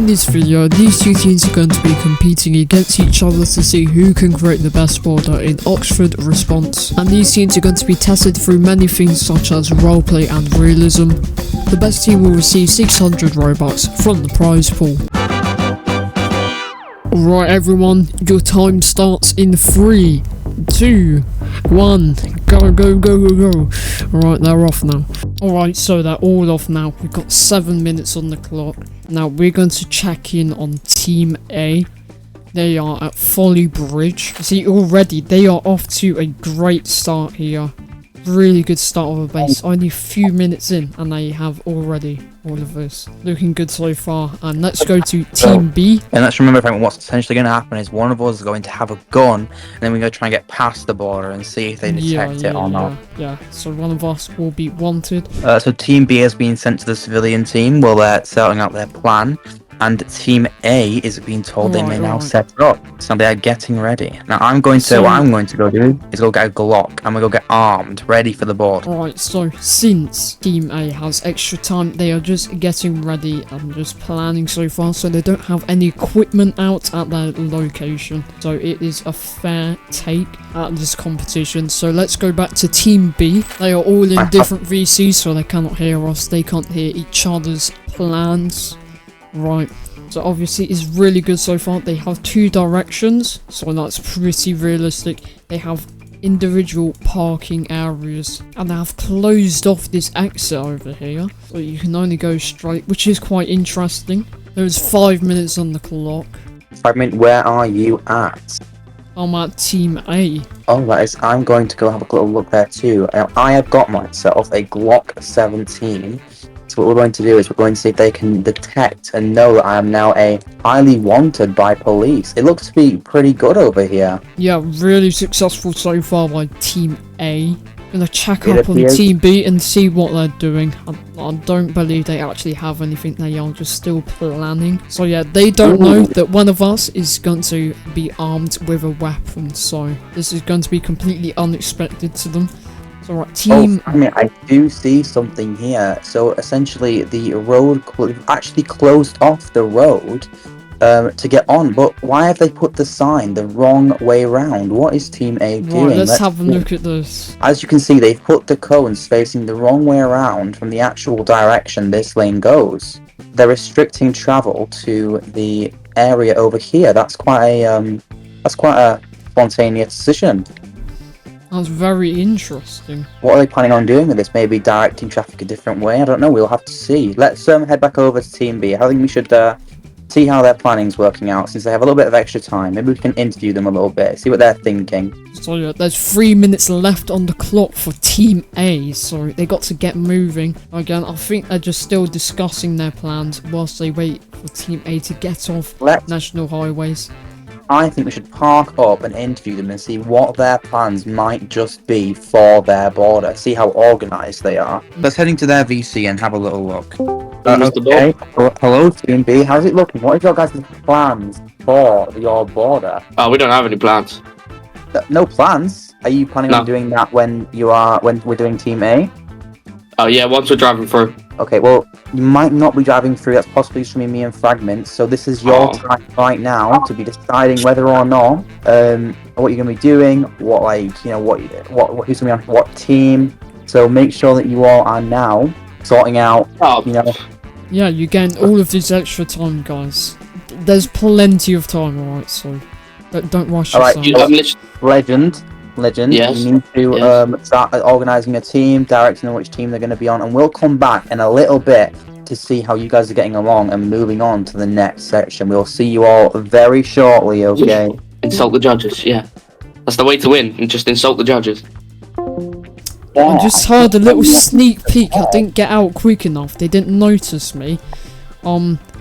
in this video, these two teams are going to be competing against each other to see who can create the best border in Oxford Response, and these teams are going to be tested through many things such as roleplay and realism. The best team will receive 600 Robux from the prize pool. Alright everyone, your time starts in 3, 2, 1, go, go, go, go, go. Alright, they're off now. Alright, so they're all off now. We've got 7 minutes on the clock. Now we're going to check in on Team A. They are at Folly Bridge. See, already they are off to a great start here. Really good start of a base. Only a few minutes in and they have already all of this. Looking good so far. And let's go to Team B. And let's remember, what's essentially going to happen is one of us is going to have a gun, and then we're going to try and get past the border and see if they detect it or not. Yeah, so one of us will be wanted. So Team B has been sent to the civilian team while they're setting out their plan. And Team A is being told they may now set up, so they are getting ready. Now what I'm going to go do is go get a Glock. I'm gonna go get armed, ready for the board. Alright, so since Team A has extra time, they are just getting ready and just planning so far, so they don't have any equipment out at their location. So it is a fair take at this competition. So let's go back to Team B. They are all in different VCs, so they cannot hear us. They can't hear each other's plans. Right, so obviously it's really good so far. They have 2 directions, so that's pretty realistic. They have individual parking areas, and they have closed off this exit over here, so you can only go straight, which is quite interesting. There's 5 minutes on the clock. Fragment, where are you at? I'm at Team A. Oh, that is, I'm going to go have a little look there too. I have got myself a Glock 17. So what we're going to do is we're going to see if they can detect and know that I am now a highly wanted by police. It looks to be pretty good over here. Yeah, really successful so far by Team A. Gonna check up on Team B and see what they're doing. I don't believe they actually have anything. They are just still planning. So yeah, they don't know that one of us is going to be armed with a weapon. So this is going to be completely unexpected to them. So right, Team... I do see something here. So essentially the road actually closed off the road to get on, but why have they put the sign the wrong way round? What is Team A doing? Right, let's have a look at this. As you can see, they've put the cones facing the wrong way around from the actual direction this lane goes. They're restricting travel to the area over here. That's quite a spontaneous decision. That's very interesting. What are they planning on doing with this? Maybe directing traffic a different way? I don't know. We'll have to see. Let's head back over to Team B. I think we should see how their planning's working out, since they have a little bit of extra time. Maybe we can interview them a little bit, see what they're thinking. So yeah, there's 3 minutes left on the clock for Team A, so they got to get moving. Again, I think they're just still discussing their plans whilst they wait for Team A to get off national highways. I think we should park up and interview them and see what their plans might just be for their border. See how organised they are. Let's head into their VC and have a little look. Okay. Hello, Team B. How's it looking? What are your guys' plans for your border? We don't have any plans. No plans? Are you planning on doing that when we're doing Team A? Oh yeah, once we're driving through. Okay, well, you might not be driving through. That's possibly just me and Fragmint. So this is your time right now to be deciding whether or not what you're gonna be doing, who's gonna be on what team. So make sure that you all are now sorting out. Yeah, you gain all of this extra time, guys. There's plenty of time, alright. So don't rush yourself. Legend, yes. You need to start organising a team, directing on which team they're going to be on, and we'll come back in a little bit to see how you guys are getting along and moving on to the next section. We'll see you all very shortly, okay? Insult the judges, yeah. That's the way to win, and just insult the judges. Yeah. I just heard a little sneak peek. I didn't get out quick enough. They didn't notice me.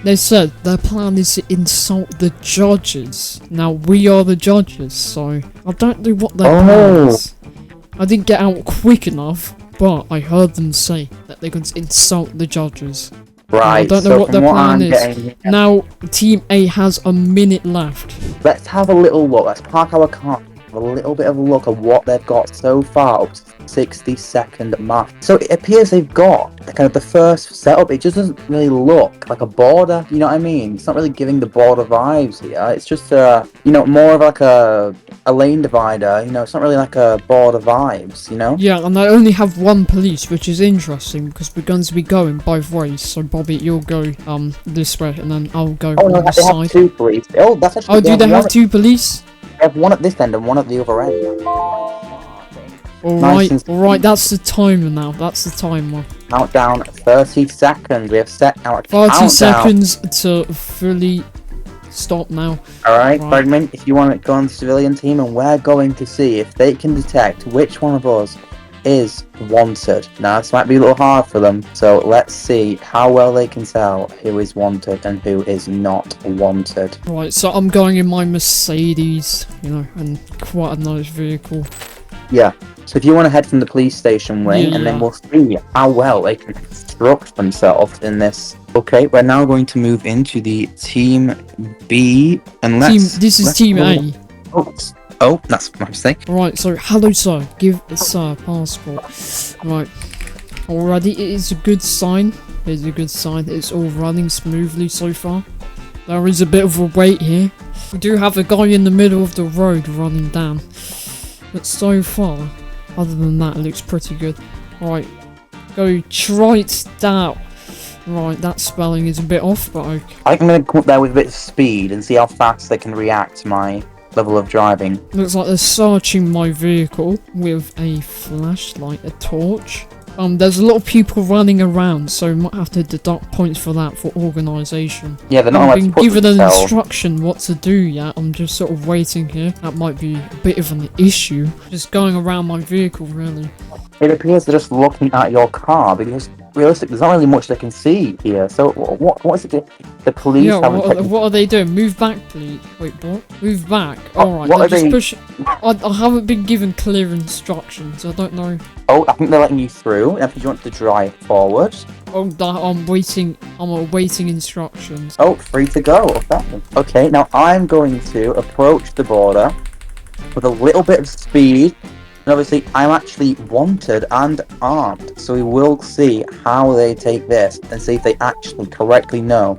They said their plan is to insult the judges. Now, we are the judges, so I don't know what their plan is. I didn't get out quick enough, but I heard them say that they're going to insult the judges. Right, I don't know what their plan is. Now, Team A has a minute left. Let's have a little look. Let's park our car have a little bit of a look at what they've got so far up to the 60-second mark. So it appears they've got kind of the first setup. It just doesn't really look like a border, you know what I mean? It's not really giving the border vibes here. It's just, more of like a lane divider, it's not really like a border vibes, Yeah, and I only have one police, which is interesting because we're going to be going both ways. So Bobby, you'll go this way, and then I'll go on this they side. have two police. Oh, that's actually. Oh, do they have two police? They have one at this end and one at the other end. Alright, that's the timer now. That's the timer. Countdown 30 seconds. We have set our 30 countdown. seconds to fully stop now. Alright, Fragment, if you want to go on the civilian team, and we're going to see if they can detect which one of us is wanted. Now, this might be a little hard for them, so let's see how well they can tell who is wanted and who is not wanted. Right, so I'm going in my Mercedes, and quite a nice vehicle. Yeah, so if you want to head from the police station wing, and then we'll see how well they can construct themselves in this. Okay, we're now going to move into the Team B, and This is Team A. Oh, that's my mistake. Right, so hello sir, give sir a passport. Right, already it is a good sign. It's all running smoothly so far. There is a bit of a wait here. We do have a guy in the middle of the road running down. But so far, other than that, it looks pretty good. Right, go right down. Right, that spelling is a bit off, but okay. I think I'm going to come up there with a bit of speed and see how fast they can react to my level of driving. Looks like they're searching my vehicle with a flashlight, a torch. There's a lot of people running around, so we might have to deduct points for that for organisation. Yeah, they're not allowed to put given an themselves. instruction what to do yet. I'm just sort of waiting here. That might be a bit of an issue. Just going around my vehicle, really. It appears they're just looking at your car because realistically, there's not really much they can see here. So what is it? The police haven't. What are they doing? Move back, please. Wait, what? Move back. Alright, what they're are just pushing. I haven't been given clear instructions. I don't know. Oh, I think they're letting you through. If you want to drive forward. Oh, I'm waiting. I'm awaiting instructions. Oh, free to go. Okay, now I'm going to approach the border with a little bit of speed. And obviously, I'm actually wanted and armed, so we will see how they take this and see if they actually correctly know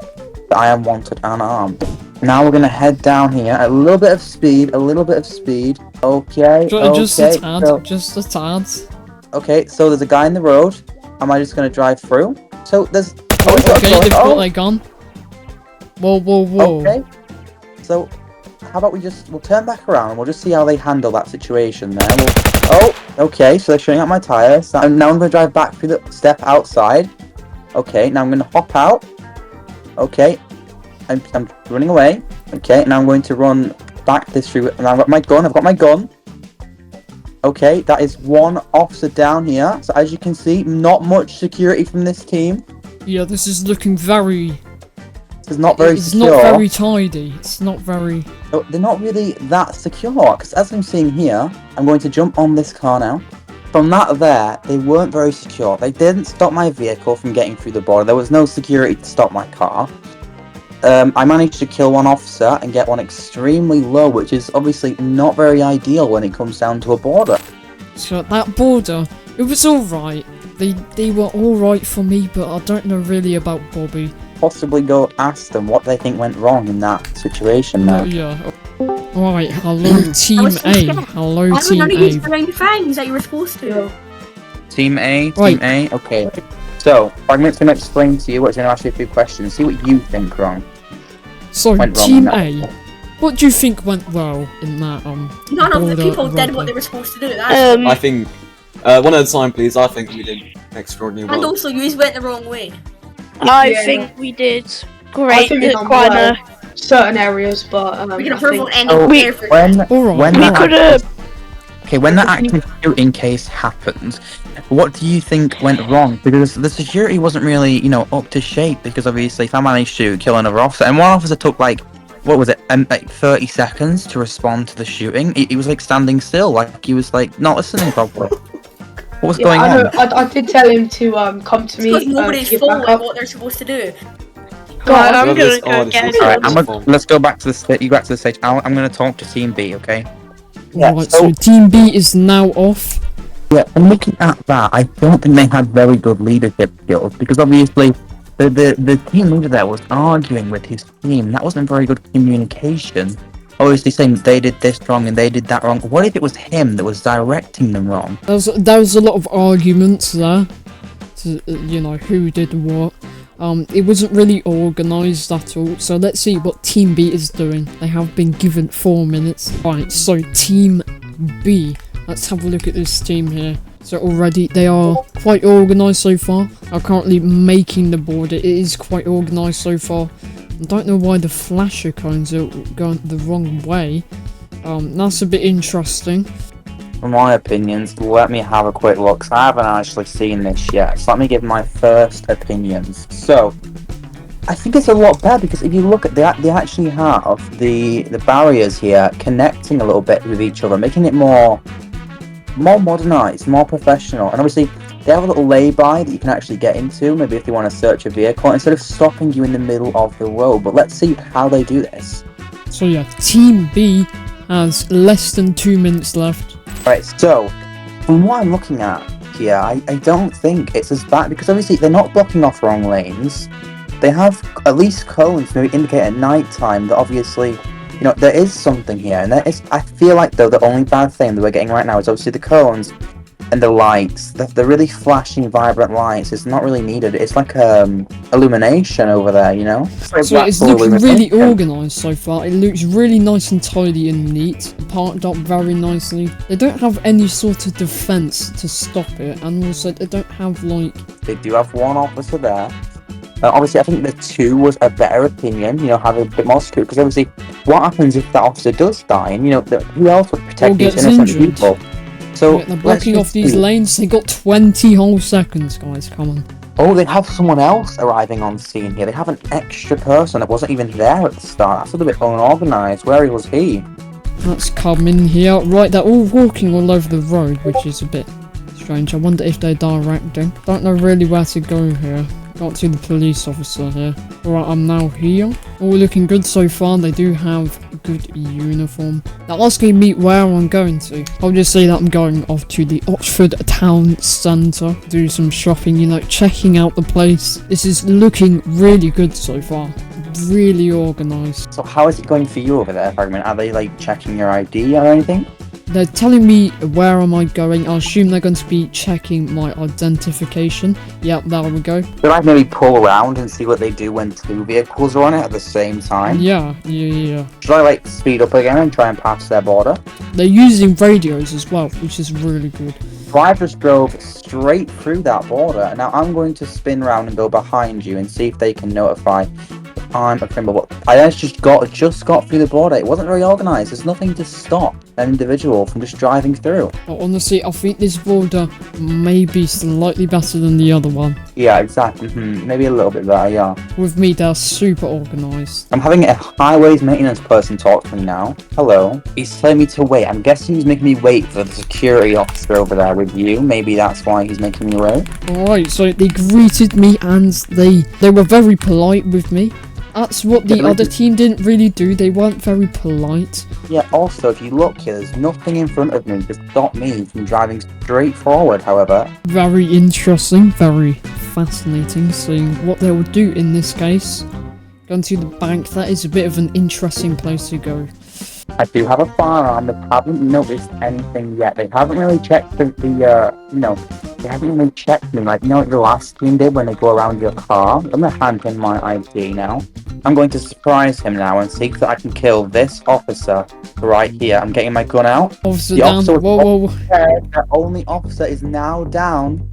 that I am wanted and armed. Now we're going to head down here, a little bit of speed. Okay, just a tad. Okay, so there's a guy in the road. Am I just going to drive through? So there's... Okay, they've got their gun. Whoa. Okay, so... How about we'll turn back around and we'll just see how they handle that situation there. Okay, so they're showing out my tyres. Now I'm going to drive back through the step outside. Okay, now I'm going to hop out. Okay, I'm running away. Okay, now I'm going to run back this route. And I've got my gun. Okay, that is one officer down here. So as you can see, not much security from this team. Yeah, this is looking very... It's not very secure. It's not very tidy. It's not very... They're not really that secure, because as I'm seeing here, I'm going to jump on this car now. From that there, they weren't very secure. They didn't stop my vehicle from getting through the border. There was no security to stop my car. I managed to kill one officer and get one extremely low, which is obviously not very ideal when it comes down to a border. So that border, it was alright. They were alright for me, but I don't know really about Bobby. Possibly go ask them what they think went wrong in that situation now. Yeah. Right, hello Team A. Hello Team A. I don't know these things that you were supposed to. Team A, right. Team A, okay. So, Fragment's going to explain to you what's going to ask you a few questions. See what you think wrong. So, Team A, what do you think went well in that None of the people did what they were supposed to do. I think one at a time, please. I think we did extraordinarily well. And also, you went the wrong way. I think we did great at quite certain areas, but we can approve on any when that active shooting case happened, what do you think went wrong? Because the security wasn't really, up to shape. Because obviously, if I managed to kill another officer, and one officer took like 30 seconds to respond to the shooting. He was like standing still, like he was like not listening properly. What was going on? I did tell him to come to me. Because nobody's following what they're supposed to do. God, I'm gonna go get it. Let's go back to the stage. You go back to the stage. I'm gonna talk to Team B, okay? Yeah, Right, so Team B is now off. Yeah, and looking at that, I don't think they had very good leadership skills because obviously the team leader there was arguing with his team. That wasn't very good communication. Obviously saying they did this wrong and they did that wrong. What if it was him that was directing them wrong? There was a lot of arguments there, to, you know, who did what. It wasn't really organised at all, so let's see what Team B is doing. They have been given 4 minutes. Right, so Team B, let's have a look at this team here. So already they are quite organised so far. I'm currently making the board. It is quite organised so far. I don't know why the flasher cones are going the wrong way. That's a bit interesting. For my opinions, let me have a quick look, 'cause I haven't actually seen this yet. So let me give my first opinions. So, I think it's a lot better because if you look at they actually have the barriers here connecting a little bit with each other, making it more modernized, more professional. And obviously, they have a little lay-by that you can actually get into, maybe if you want to search a vehicle, instead of stopping you in the middle of the road. But let's see how they do this. So yeah, Team B has less than 2 minutes left. Right, so, from what I'm looking at here, I don't think it's as bad, because obviously they're not blocking off wrong lanes. They have at least cones to maybe indicate at night time that obviously, you know, there is something here. And there is, I feel like, though, the only bad thing that we're getting right now is obviously the cones and the lights. The really flashing, vibrant lights is not really needed. It's like illumination over there, you know? So it's looking really organised so far. It looks really nice and tidy and neat. Parked up very nicely. They don't have any sort of defence to stop it. And also they don't have like... They do have one officer there. Obviously, I think the 2 was a better opinion, you know, having a bit more security. Because obviously, what happens if that officer does die? And, you know, who else would protect these innocent people? So, yeah, they're blocking off these lanes. They got 20 whole seconds, guys. Come on. Oh, they have someone else arriving on scene here. They have an extra person that wasn't even there at the start. That's a little bit unorganised. Where was he? Let's come in here. Right, they're all walking all over the road, which is a bit strange. I wonder if they're directing. Don't know really where to go here. Got to the police officer here. Alright, I'm now here. All looking good so far. They do have a good uniform. They're asking me where I'm going to. I'll just say that I'm going off to the Oxford Town Centre. Do some shopping, you know, checking out the place. This is looking really good so far. Really organised. So how is it going for you over there, Fragment? Are they, like, checking your ID or anything? They're telling me where am I going. I assume they're going to be checking my identification. Yep, there we go. Should I maybe pull around and see what they do when 2 vehicles are on it at the same time? Yeah. Should I, like, speed up again and try and pass their border? They're using radios as well, which is really good. So I just drove straight through that border. Now I'm going to spin around and go behind you and see if they can notify if I'm a criminal. But I just got through the border. It wasn't very organised. There's nothing to stop an individual from just driving through. But honestly, I think this border may be slightly better than the other one. Yeah, exactly. Maybe a little bit better, yeah. With me, they're super organised. I'm having a highways maintenance person talk to me now. Hello. He's telling me to wait. I'm guessing he's making me wait for the security officer over there with you. Maybe that's why he's making me wait. Alright, so they greeted me and they were very polite with me. That's what the other team didn't really do. They weren't very polite. Yeah, also, if you look here, there's nothing in front of me to stop me from driving straight forward, however. Very interesting, very fascinating seeing what they will do in this case. Going to the bank, that is a bit of an interesting place to go. I do have a firearm. They haven't noticed anything yet. They haven't really checked they haven't really checked me like, what the last team did when they go around your car. I'm gonna hand him my ID now. I'm going to surprise him now and see that I can kill this officer right here. I'm getting my gun out. Officer the down. Officer whoa. The only officer is now down.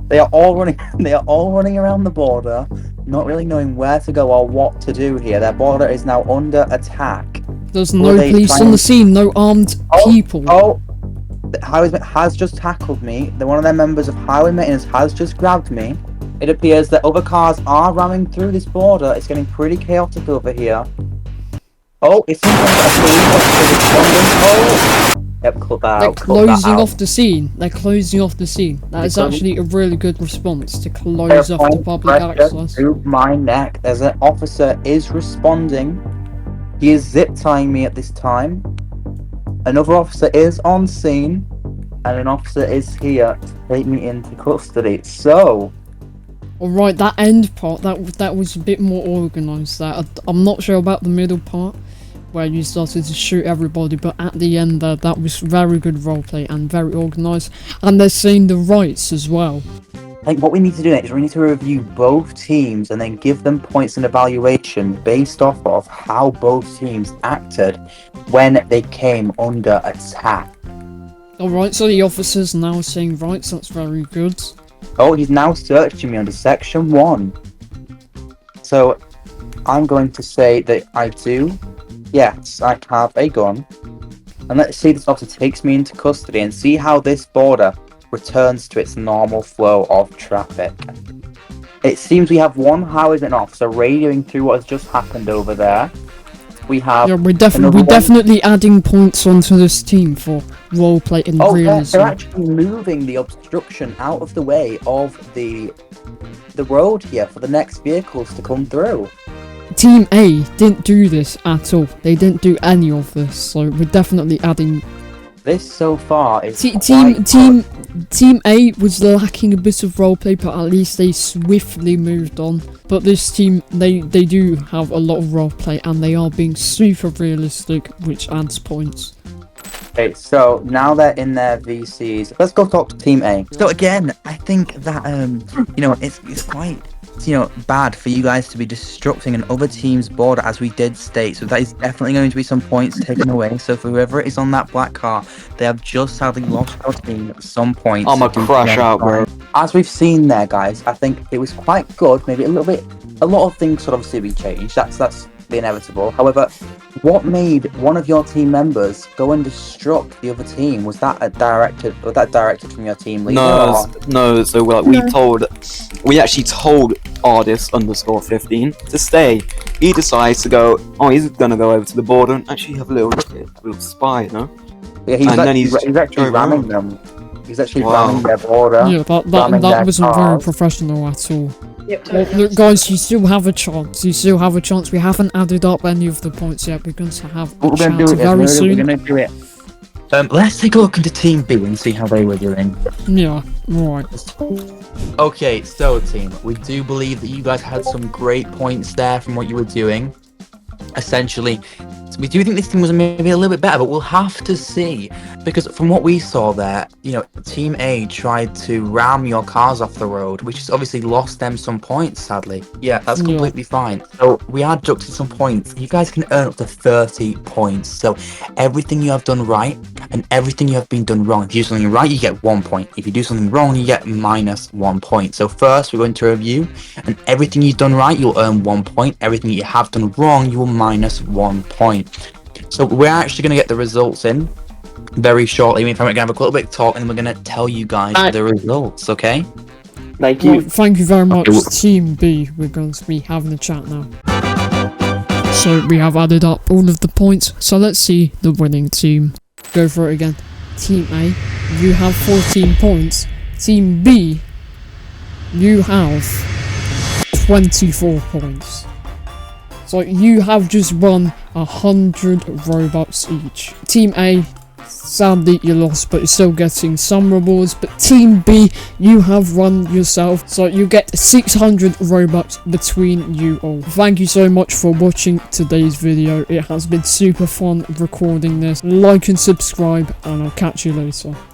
They are all running. They are all running around the border, not really knowing where to go or what to do here. Their border is now under attack. There's no police on the scene. No armed people. The highway has just tackled me. One of their members of highway maintenance has just grabbed me. It appears that other cars are ramming through this border. It's getting pretty chaotic over here. Oh, it seems like a police officer responding. Yep, cut that out. They're closing off the scene. They're closing off the scene. That is actually a really good response to close off the public access. To my neck. There's an officer is responding. He is zip tying me at this time. another officer is on scene, and an officer is here to take me into custody. So, Alright, that end part, that was a bit more organised there. I'm not sure about the middle part, where you started to shoot everybody, but at the end there, that was very good roleplay and very organised. And they're saying the rights as well. I think what we need to do next is we need to review both teams and then give them points and evaluation based off of how both teams acted when they came under attack. Alright, so the officer's now saying rights, that's very good. Oh, he's now searching me under section 1. So, I'm going to say that I do. Yes, I have a gun. And let's see this officer takes me into custody and see how this border returns to its normal flow of traffic. It seems we have one housing officer radioing through what has just happened over there. We have. Yeah, we're definitely adding points onto this team for roleplay and realism. They're actually moving the obstruction out of the way of the road here for the next vehicles to come through. Team A didn't do this at all. They didn't do any of this, so we're definitely adding. This so far is Team A was lacking a bit of roleplay, but at least they swiftly moved on. But this team, they do have a lot of roleplay, and they are being super realistic, which adds points. Okay, so now they're in their VCs. Let's go talk to Team A. So again, I think that it's quite bad for you guys to be destructing another team's border, as we did state. So that is definitely going to be some points taken away. So for whoever is on that black car, they have just sadly lost our team some points. I'm a crash out, bro. As we've seen there, guys, I think it was quite good. Maybe a lot of things could obviously be changed. That's the inevitable. However, what made one of your team members go and disrupt the other team? Was that directed from your team leader? No. So we actually told Ardis_15 to stay. He decides to go. Oh, he's gonna go over to the border and actually have a little look at it, a little spy, Yeah, he's actually ramming them. He's actually ramming their border. Yeah, that wasn't very professional at all. Yep. Well, look, guys, you still have a chance. We haven't added up any of the points yet. We're going to have a chance very soon. We're going to do it. Let's take a look into Team B and see how they were doing. Yeah, right. Okay, so team, we do believe that you guys had some great points there from what you were doing. Essentially, we do think this team was maybe a little bit better, but we'll have to see. Because from what we saw there, Team A tried to ram your cars off the road, which has obviously lost them some points, sadly. Yeah, that's completely fine. So we are deducted some points. You guys can earn up to 30 points. So everything you have done right and everything you have been done wrong. If you do something right, you get 1 point. If you do something wrong, you get -1 point. So first, we're going to review, and everything you've done right, you'll earn 1 point. Everything you have done wrong, you will -1 point. So we're actually going to get the results in very shortly. We're going to have a little bit of talk, and then we're going to tell you guys the results, okay? Thank you. Well, thank you very much, Team B. We're going to be having a chat now. So we have added up all of the points, so let's see the winning team. Go for it again. Team A, you have 14 points. Team B, you have 24 points. So you have just won 100 Robux each. Team A, sadly you lost, but you're still getting some rewards. But Team B, you have won yourself, so you get 600 Robux between you all. Thank you so much for watching today's video. It has been super fun recording this. Like and subscribe, and I'll catch you later.